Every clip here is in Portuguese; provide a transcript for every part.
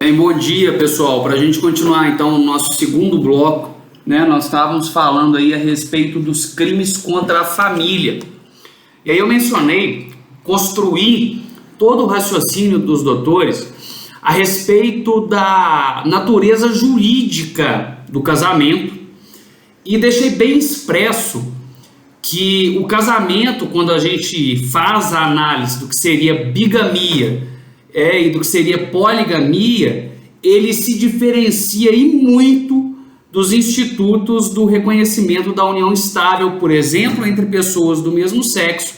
Bom dia, pessoal. Para a gente continuar então o nosso segundo bloco, né? Nós estávamos falando aí a respeito dos crimes contra a família. E aí eu mencionei construir todo o raciocínio dos doutores a respeito da natureza jurídica do casamento e deixei bem expresso que o casamento, quando a gente faz a análise do que seria bigamia e do que seria poligamia, ele se diferencia e muito dos institutos do reconhecimento da união estável, por exemplo, entre pessoas do mesmo sexo,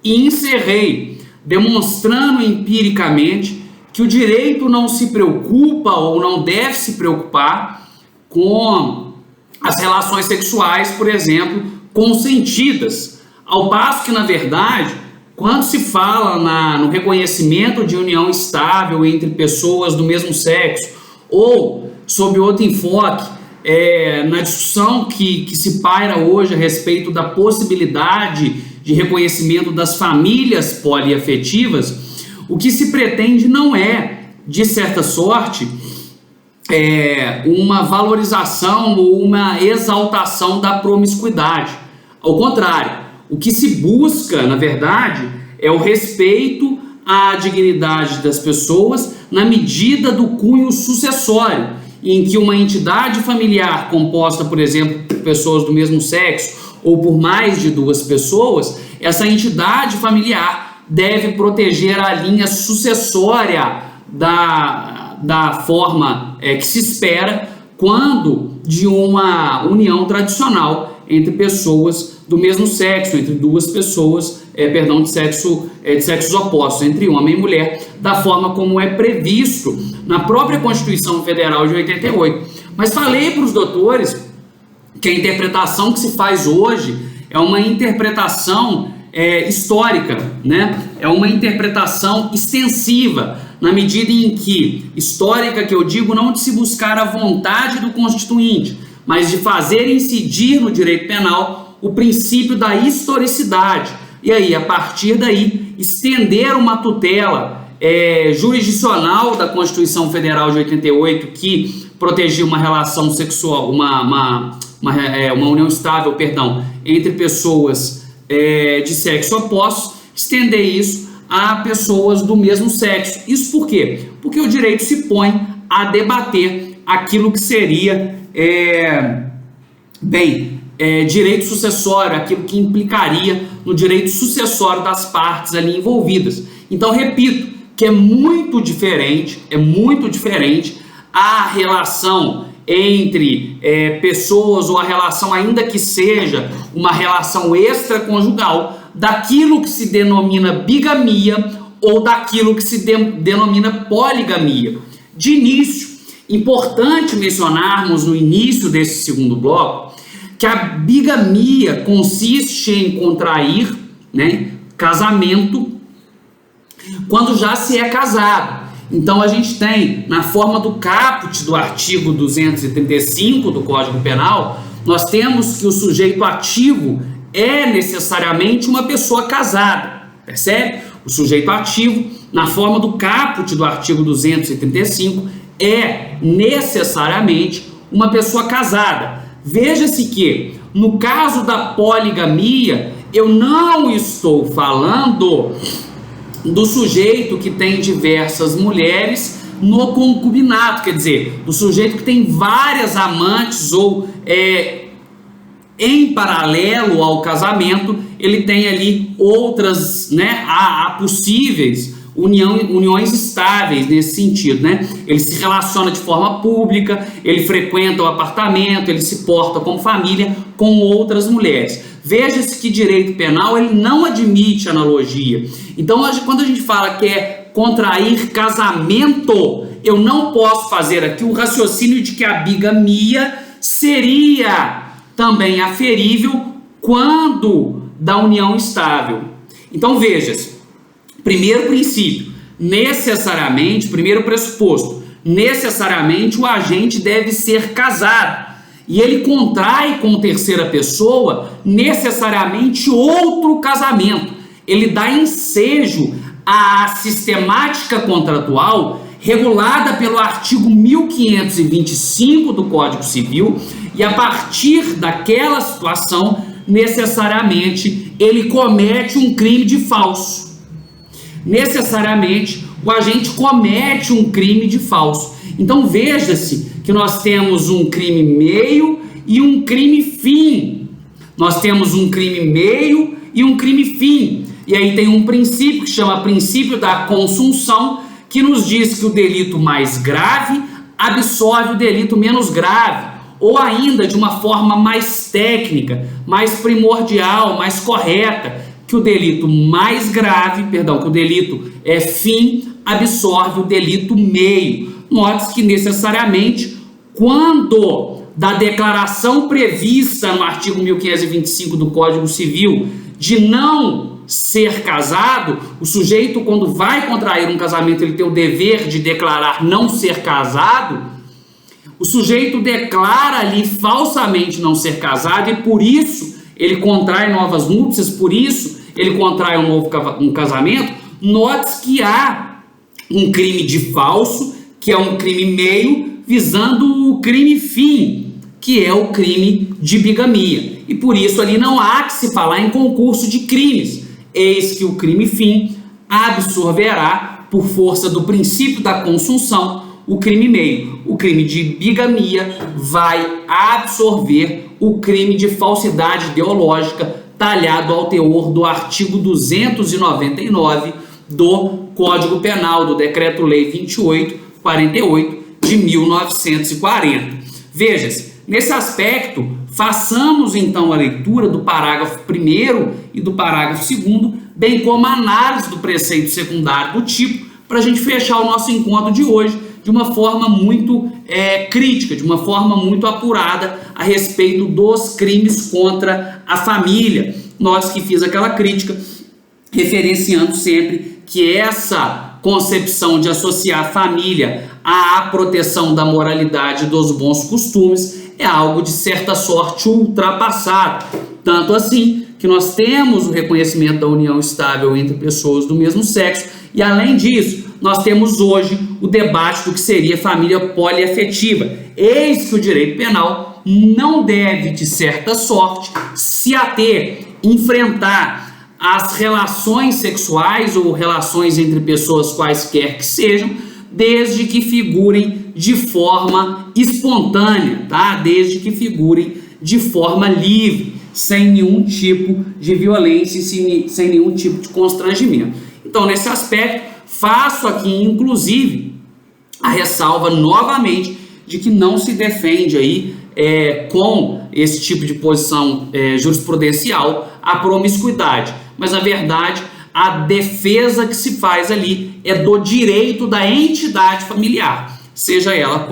e encerrei demonstrando empiricamente que o direito não se preocupa ou não deve se preocupar com as relações sexuais, por exemplo, consentidas, ao passo que, na verdade, quando se fala no reconhecimento de união estável entre pessoas do mesmo sexo, ou sob outro enfoque, na discussão que se paira hoje a respeito da possibilidade de reconhecimento das famílias poliafetivas, o que se pretende não é, de certa sorte, uma valorização ou uma exaltação da promiscuidade. Ao contrário, o que se busca, na verdade, é o respeito à dignidade das pessoas na medida do cunho sucessório, em que uma entidade familiar composta, por exemplo, por pessoas do mesmo sexo ou por mais de duas pessoas, essa entidade familiar deve proteger a linha sucessória da forma que se espera quando de uma união tradicional entre pessoas do mesmo sexo, entre duas pessoas, de sexos opostos, entre homem e mulher, da forma como é previsto na própria Constituição Federal de 88. Mas falei para os doutores que a interpretação que se faz hoje é uma interpretação histórica, né? É uma interpretação extensiva, na medida em que, histórica que eu digo, não de se buscar a vontade do Constituinte, mas de fazer incidir no direito penal o princípio da historicidade. E aí, a partir daí, estender uma tutela jurisdicional da Constituição Federal de 88, que protegia uma relação sexual, uma união estável, entre pessoas de sexo oposto, estender isso a pessoas do mesmo sexo. Isso por quê? Porque o direito se põe a debater aquilo que seria direito sucessório, aquilo que implicaria no direito sucessório das partes ali envolvidas. Então, repito, que é muito diferente a relação entre pessoas, ou a relação, ainda que seja uma relação extraconjugal, daquilo que se denomina bigamia ou daquilo que se denomina poligamia. De início, importante mencionarmos no início desse segundo bloco que a bigamia consiste em contrair, casamento quando já se é casado. Então a gente tem, na forma do caput do artigo 235 do Código Penal, nós temos que o sujeito ativo é necessariamente uma pessoa casada, percebe? O sujeito ativo, na forma do caput do artigo 235, é necessariamente uma pessoa casada. Veja-se que, no caso da poligamia, eu não estou falando do sujeito que tem diversas mulheres no concubinato, quer dizer, do sujeito que tem várias amantes ou em paralelo ao casamento, ele tem ali outras, há possíveis uniões estáveis nesse sentido, Ele se relaciona de forma pública, ele frequenta o apartamento, ele se porta como família com outras mulheres. Veja-se que direito penal ele não admite analogia. Então, quando a gente fala que é contrair casamento, eu não posso fazer aqui o raciocínio de que a bigamia seria também aferível quando da união estável. Então, veja-se. Primeiro princípio, primeiro pressuposto, necessariamente o agente deve ser casado. E ele contrai com terceira pessoa necessariamente outro casamento. Ele dá ensejo à sistemática contratual regulada pelo artigo 1525 do Código Civil, e a partir daquela situação, necessariamente, ele comete um crime de falso. Necessariamente, o agente comete um crime de falso. Então, veja-se que nós temos um crime meio e um crime fim. Nós temos um crime meio e um crime fim. E aí tem um princípio que chama princípio da consunção, que nos diz que o delito mais grave absorve o delito menos grave, ou ainda de uma forma mais técnica, mais primordial, mais correta, que o delito mais grave, que o delito fim absorve o delito meio. Note que necessariamente quando da declaração prevista no artigo 1525 do Código Civil de não ser casado, o sujeito, quando vai contrair um casamento, ele tem o dever de declarar não ser casado, o sujeito declara ali falsamente não ser casado e por isso ele contrai novas núpcias, por isso ele contrai um casamento. Note que há um crime de falso, que é um crime meio, visando o crime fim, que é o crime de bigamia. E por isso ali não há que se falar em concurso de crimes. Eis que o crime fim absorverá, por força do princípio da consunção, o crime meio. O crime de bigamia vai absorver o crime de falsidade ideológica, talhado ao teor do artigo 299 do Código Penal, do Decreto-Lei 2848 de 1940. Veja-se, nesse aspecto, façamos então a leitura do parágrafo 1º e do parágrafo 2º, bem como a análise do preceito secundário do tipo, para a gente fechar o nosso encontro de hoje de uma forma muito crítica, de uma forma muito apurada a respeito dos crimes contra a família. Nós que fiz aquela crítica, referenciando sempre que essa concepção de associar a família à proteção da moralidade e dos bons costumes é algo de certa sorte ultrapassado. Tanto assim que nós temos o reconhecimento da união estável entre pessoas do mesmo sexo e, além disso, nós temos hoje o debate do que seria família poliafetiva. Eis que o direito penal não deve, de certa sorte, se ater, enfrentar as relações sexuais ou relações entre pessoas quaisquer que sejam, desde que figurem de forma espontânea, tá? Desde que figurem de forma livre, sem nenhum tipo de violência e sem nenhum tipo de constrangimento. Então, nesse aspecto, faço aqui, inclusive, a ressalva novamente de que não se defende aí, com esse tipo de posição jurisprudencial, a promiscuidade. Mas, na verdade, a defesa que se faz ali é do direito da entidade familiar, seja ela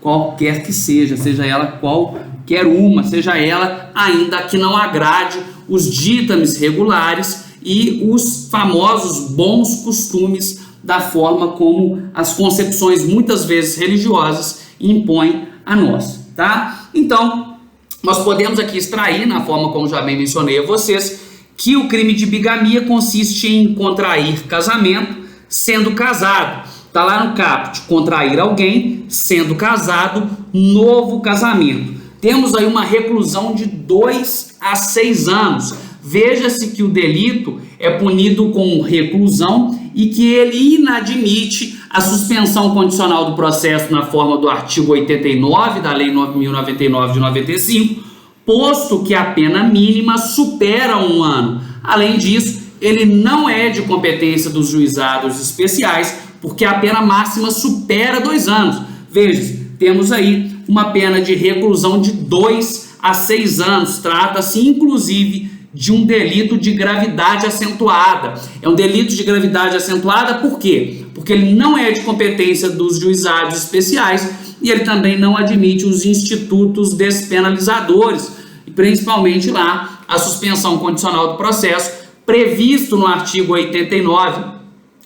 qualquer que seja ela qualquer uma, seja ela ainda que não agrade os ditames regulares e os famosos bons costumes da forma como as concepções, muitas vezes religiosas, impõem a nós, tá? Então, nós podemos aqui extrair, na forma como já bem mencionei a vocês, que o crime de bigamia consiste em contrair casamento sendo casado. Está lá no caput, contrair alguém sendo casado, novo casamento. Temos aí uma reclusão de 2 a 6 anos. Veja-se que o delito é punido com reclusão e que ele inadmite a suspensão condicional do processo na forma do artigo 89 da Lei 9.099 de 95, posto que a pena mínima supera 1 ano. Além disso, ele não é de competência dos juizados especiais, porque a pena máxima supera 2 anos. Veja, temos aí uma pena de reclusão de 2 a 6 anos. Trata-se, inclusive, de um delito de gravidade acentuada. É um delito de gravidade acentuada por quê? Porque ele não é de competência dos juizados especiais e ele também não admite os institutos despenalizadores, e principalmente lá a suspensão condicional do processo, previsto no artigo 89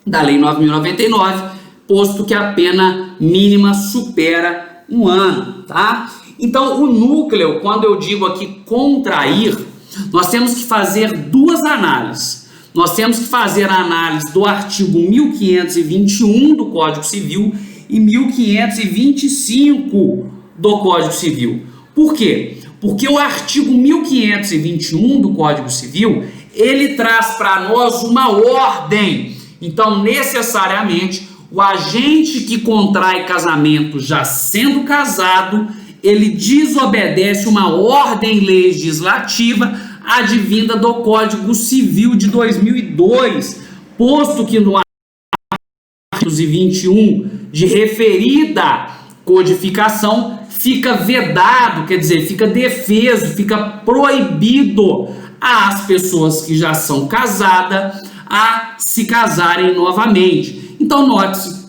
da Lei 9.099, posto que a pena mínima supera 1 ano, tá? Então, o núcleo, quando eu digo aqui contrair, nós temos que fazer 2 análises. nós temos que fazer a análise do artigo 1521 do Código Civil e 1525 do Código Civil. Por quê? Porque o artigo 1521 do Código Civil, ele traz para nós uma ordem. Então, necessariamente, o agente que contrai casamento já sendo casado, ele desobedece uma ordem legislativa advinda do Código Civil de 2002, posto que no artigo 21 de referida codificação fica vedado, quer dizer, fica defeso, fica proibido às pessoas que já são casadas a se casarem novamente. Então, note-se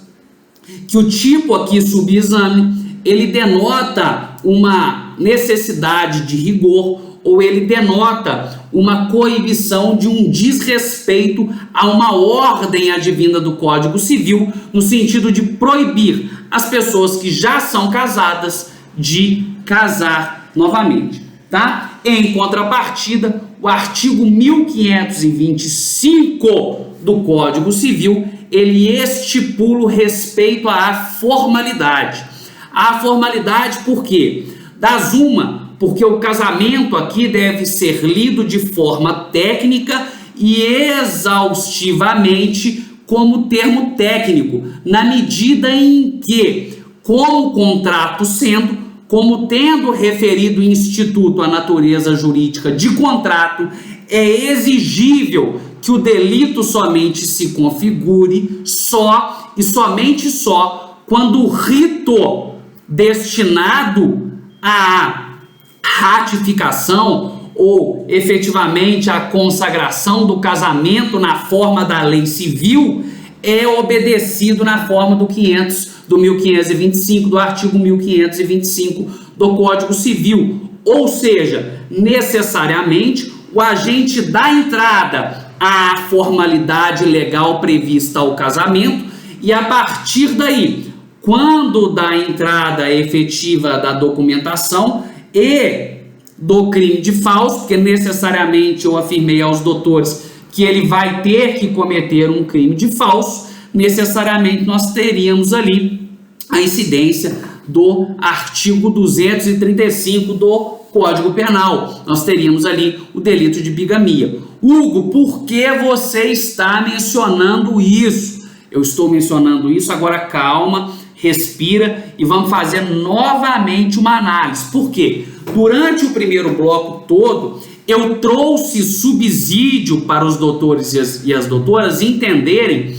que o tipo aqui subexame, ele denota uma necessidade de rigor, ou ele denota uma coibição de um desrespeito a uma ordem advinda do Código Civil, no sentido de proibir as pessoas que já são casadas de casar novamente, tá? Em contrapartida, o artigo 1525 do Código Civil, ele estipula o respeito à formalidade. A formalidade por quê? Das uma, porque o casamento aqui deve ser lido de forma técnica e exaustivamente como termo técnico, na medida em que, como contrato sendo, como tendo referido instituto a natureza jurídica de contrato, é exigível que o delito somente se configure só e somente só quando o rito destinado à ratificação ou efetivamente a consagração do casamento na forma da lei civil é obedecido na forma do 1525, do artigo 1525 do Código Civil. Ou seja, necessariamente o agente dá entrada à formalidade legal prevista ao casamento e a partir daí, quando dá entrada efetiva da documentação e do crime de falso, porque necessariamente eu afirmei aos doutores que ele vai ter que cometer um crime de falso, necessariamente nós teríamos ali a incidência do artigo 235 do Código Penal. Nós teríamos ali o delito de bigamia. Hugo, por que você está mencionando isso? Eu estou mencionando isso, agora calma, respira e vamos fazer novamente uma análise. Por quê? Durante o primeiro bloco todo, eu trouxe subsídio para os doutores e as doutoras entenderem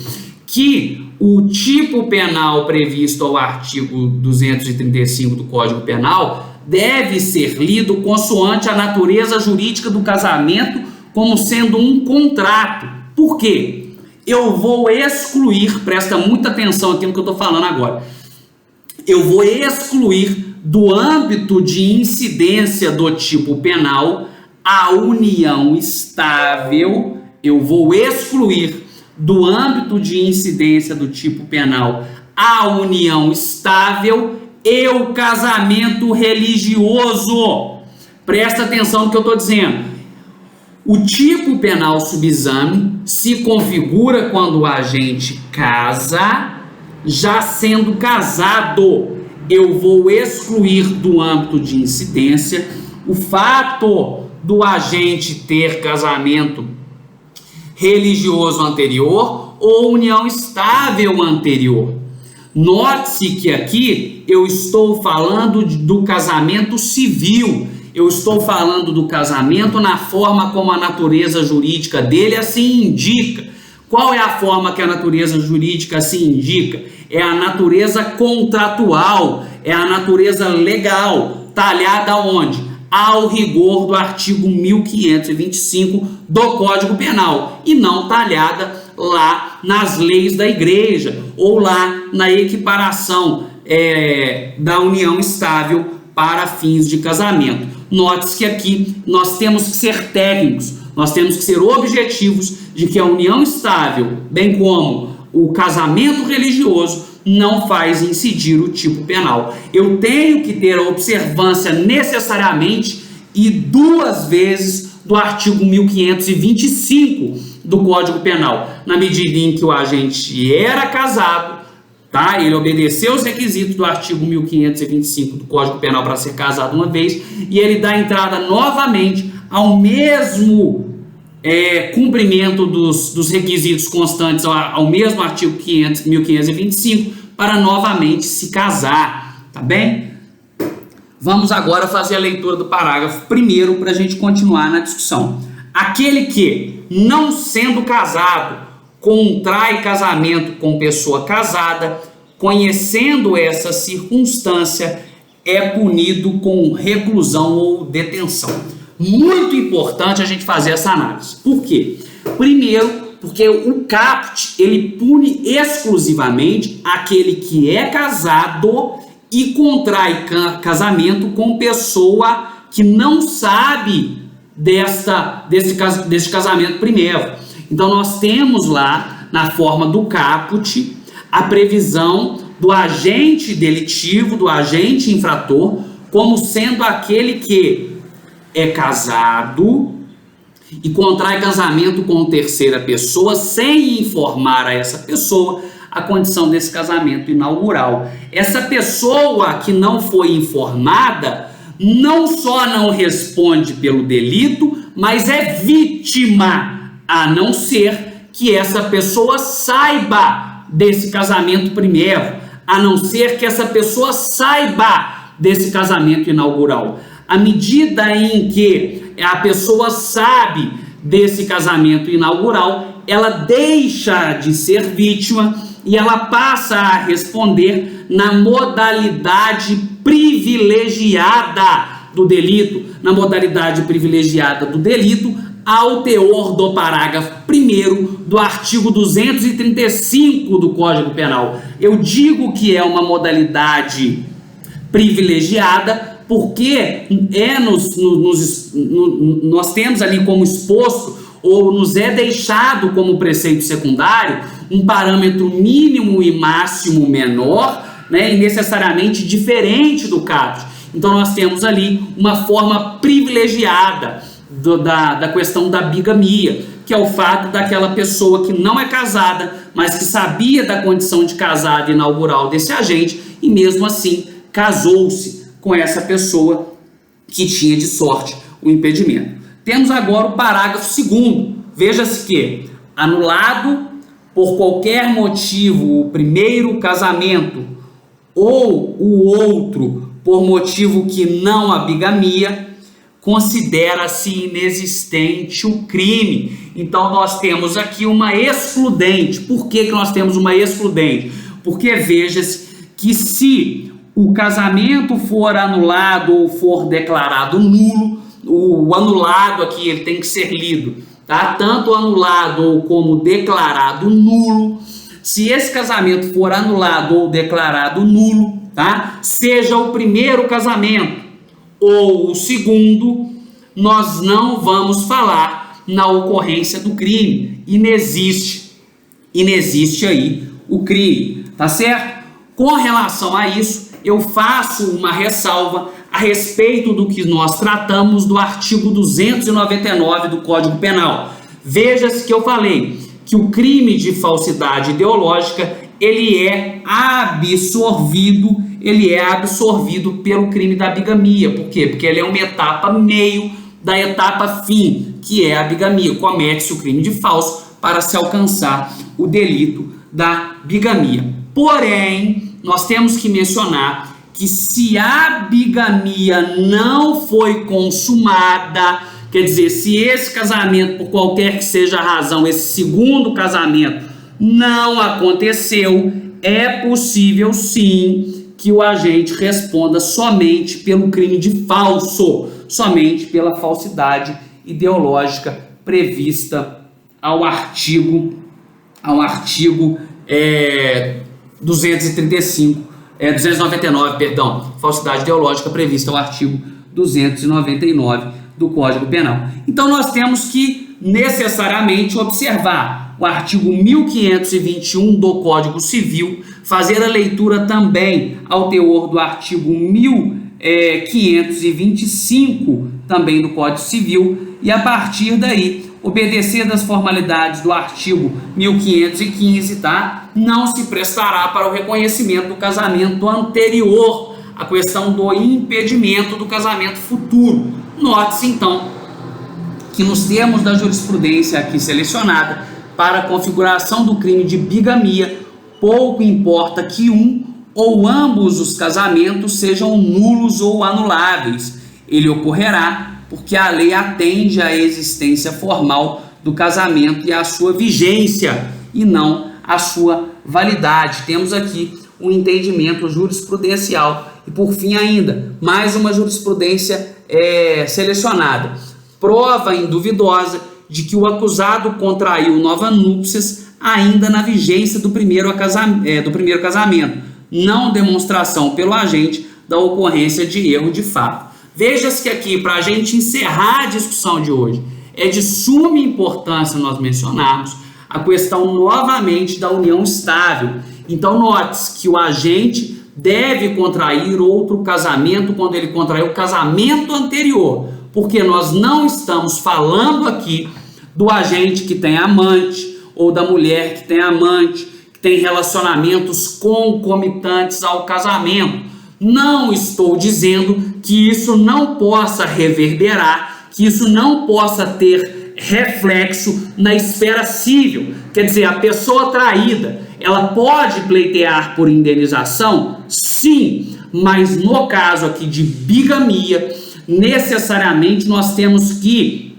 que o tipo penal previsto ao artigo 235 do Código Penal deve ser lido consoante a natureza jurídica do casamento como sendo um contrato. Por quê? Eu vou excluir, presta muita atenção aqui no que eu estou falando agora, eu vou excluir do âmbito de incidência do tipo penal a união estável, eu vou excluir do âmbito de incidência do tipo penal a união estável e o casamento religioso. Presta atenção no que eu estou dizendo. O tipo penal subexame se configura quando o agente casa, já sendo casado. Eu vou excluir do âmbito de incidência o fato do agente ter casamento religioso anterior ou união estável anterior. Note-se que aqui eu estou falando do casamento civil, eu estou falando do casamento na forma como a natureza jurídica dele assim indica. Qual é a forma que a natureza jurídica assim indica? É a natureza contratual, é a natureza legal, talhada onde? Ao rigor do artigo 1525 do Código Penal e não talhada lá nas leis da igreja ou lá na equiparação da união estável para fins de casamento. Note-se que aqui nós temos que ser técnicos, nós temos que ser objetivos de que a união estável, bem como o casamento religioso, não faz incidir o tipo penal. Eu tenho que ter a observância necessariamente e duas vezes do artigo 1525 do Código Penal, na medida em que o agente era casado, tá? Ele obedeceu os requisitos do artigo 1525 do Código Penal para ser casado uma vez, e ele dá entrada novamente ao mesmo cumprimento dos requisitos constantes, ao mesmo artigo 1525, para novamente se casar, tá bem? Vamos agora fazer a leitura do parágrafo 1º para a gente continuar na discussão. Aquele que, não sendo casado, contrai casamento com pessoa casada, conhecendo essa circunstância, é punido com reclusão ou detenção. Muito importante a gente fazer essa análise. Por quê? Primeiro, porque o caput, ele pune exclusivamente aquele que é casado e contrai casamento com pessoa que não sabe desse casamento primeiro. Então nós temos lá, na forma do caput, a previsão do agente delitivo, do agente infrator, como sendo aquele que é casado e contrai casamento com terceira pessoa sem informar a essa pessoa a condição desse casamento inaugural. Essa pessoa que não foi informada não só não responde pelo delito, mas é vítima, a não ser que essa pessoa saiba desse casamento primeiro, a não ser que essa pessoa saiba desse casamento inaugural. À medida em que a pessoa sabe desse casamento inaugural, ela deixa de ser vítima e ela passa a responder na modalidade privilegiada do delito, ao teor do parágrafo 1º do artigo 235 do Código Penal. Eu digo que é uma modalidade privilegiada porque nós temos ali como exposto, ou nos é deixado como preceito secundário, um parâmetro mínimo e máximo menor, né, e necessariamente diferente do caput. Então nós temos ali uma forma privilegiada da questão da bigamia, que é o fato daquela pessoa que não é casada, mas que sabia da condição de casada inaugural desse agente e mesmo assim casou-se com essa pessoa que tinha de sorte o impedimento. Temos agora o parágrafo 2º. Veja-se que, anulado por qualquer motivo o primeiro casamento ou o outro por motivo que não a bigamia, considera-se inexistente o crime. Então nós temos aqui uma excludente. Por que nós temos uma excludente? Porque veja-se que se o casamento for anulado ou for declarado nulo, o anulado aqui ele tem que ser lido, tá? Tanto anulado ou como declarado nulo. Se esse casamento for anulado ou declarado nulo, tá? Seja o primeiro casamento ou o segundo, nós não vamos falar na ocorrência do crime. Inexiste aí o crime, tá certo? Com relação a isso, eu faço uma ressalva a respeito do que nós tratamos do artigo 299 do Código Penal. Veja-se que eu falei que o crime de falsidade ideológica, ele é absorvido pelo crime da bigamia. Por quê? Porque ele é uma etapa meio da etapa fim, que é a bigamia. Comete-se o crime de falso para se alcançar o delito da bigamia. Porém, nós temos que mencionar que se a bigamia não foi consumada, quer dizer, se esse casamento, por qualquer que seja a razão, esse segundo casamento não aconteceu, é possível sim que o agente responda somente pelo crime de falso, somente pela falsidade ideológica prevista ao artigo 299, falsidade ideológica prevista ao artigo 299 do Código Penal. Então nós temos que necessariamente observar o artigo 1521 do Código Civil, fazer a leitura também ao teor do artigo 1525 também do Código Civil, e a partir daí obedecer das formalidades do artigo 1515, tá? Não se prestará para o reconhecimento do casamento anterior, a questão do impedimento do casamento futuro. Note-se, então, que nos termos da jurisprudência aqui selecionada, para a configuração do crime de bigamia, pouco importa que um ou ambos os casamentos sejam nulos ou anuláveis. Ele ocorrerá porque a lei atende à existência formal do casamento e à sua vigência, e não à sua validade. Temos aqui um entendimento jurisprudencial. E por fim ainda, mais uma jurisprudência selecionada. Prova induvidosa de que o acusado contraiu nova núpcias ainda na vigência do primeiro casamento, não demonstração pelo agente da ocorrência de erro de fato. Veja-se que aqui, para a gente encerrar a discussão de hoje, é de suma importância nós mencionarmos a questão novamente da união estável. Então, note-se que o agente deve contrair outro casamento quando ele contraiu o casamento anterior, porque nós não estamos falando aqui do agente que tem amante ou da mulher que tem amante, que tem relacionamentos concomitantes ao casamento. Não estou dizendo que isso não possa reverberar, que isso não possa ter reflexo na esfera civil. Quer dizer, a pessoa traída, ela pode pleitear por indenização? Sim, mas no caso aqui de bigamia, necessariamente nós temos que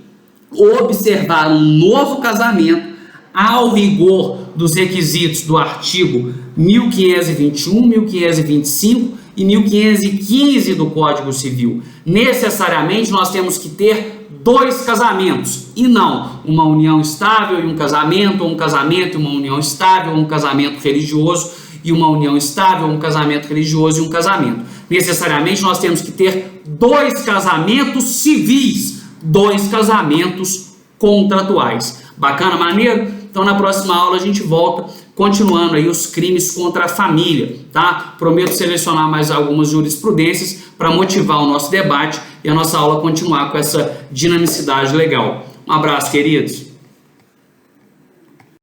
observar um novo casamento ao rigor dos requisitos do artigo 1521, 1525 e 1515 do Código Civil. Necessariamente nós temos que ter dois casamentos e não uma união estável e um casamento, ou um casamento e uma união estável, ou um casamento religioso e uma união estável, ou um casamento religioso e um casamento. Necessariamente nós temos que ter dois casamentos civis, dois casamentos contratuais. Bacana, maneiro? Então na próxima aula a gente volta continuando aí os crimes contra a família, tá? Prometo selecionar mais algumas jurisprudências para motivar o nosso debate e a nossa aula continuar com essa dinamicidade legal. Um abraço, queridos!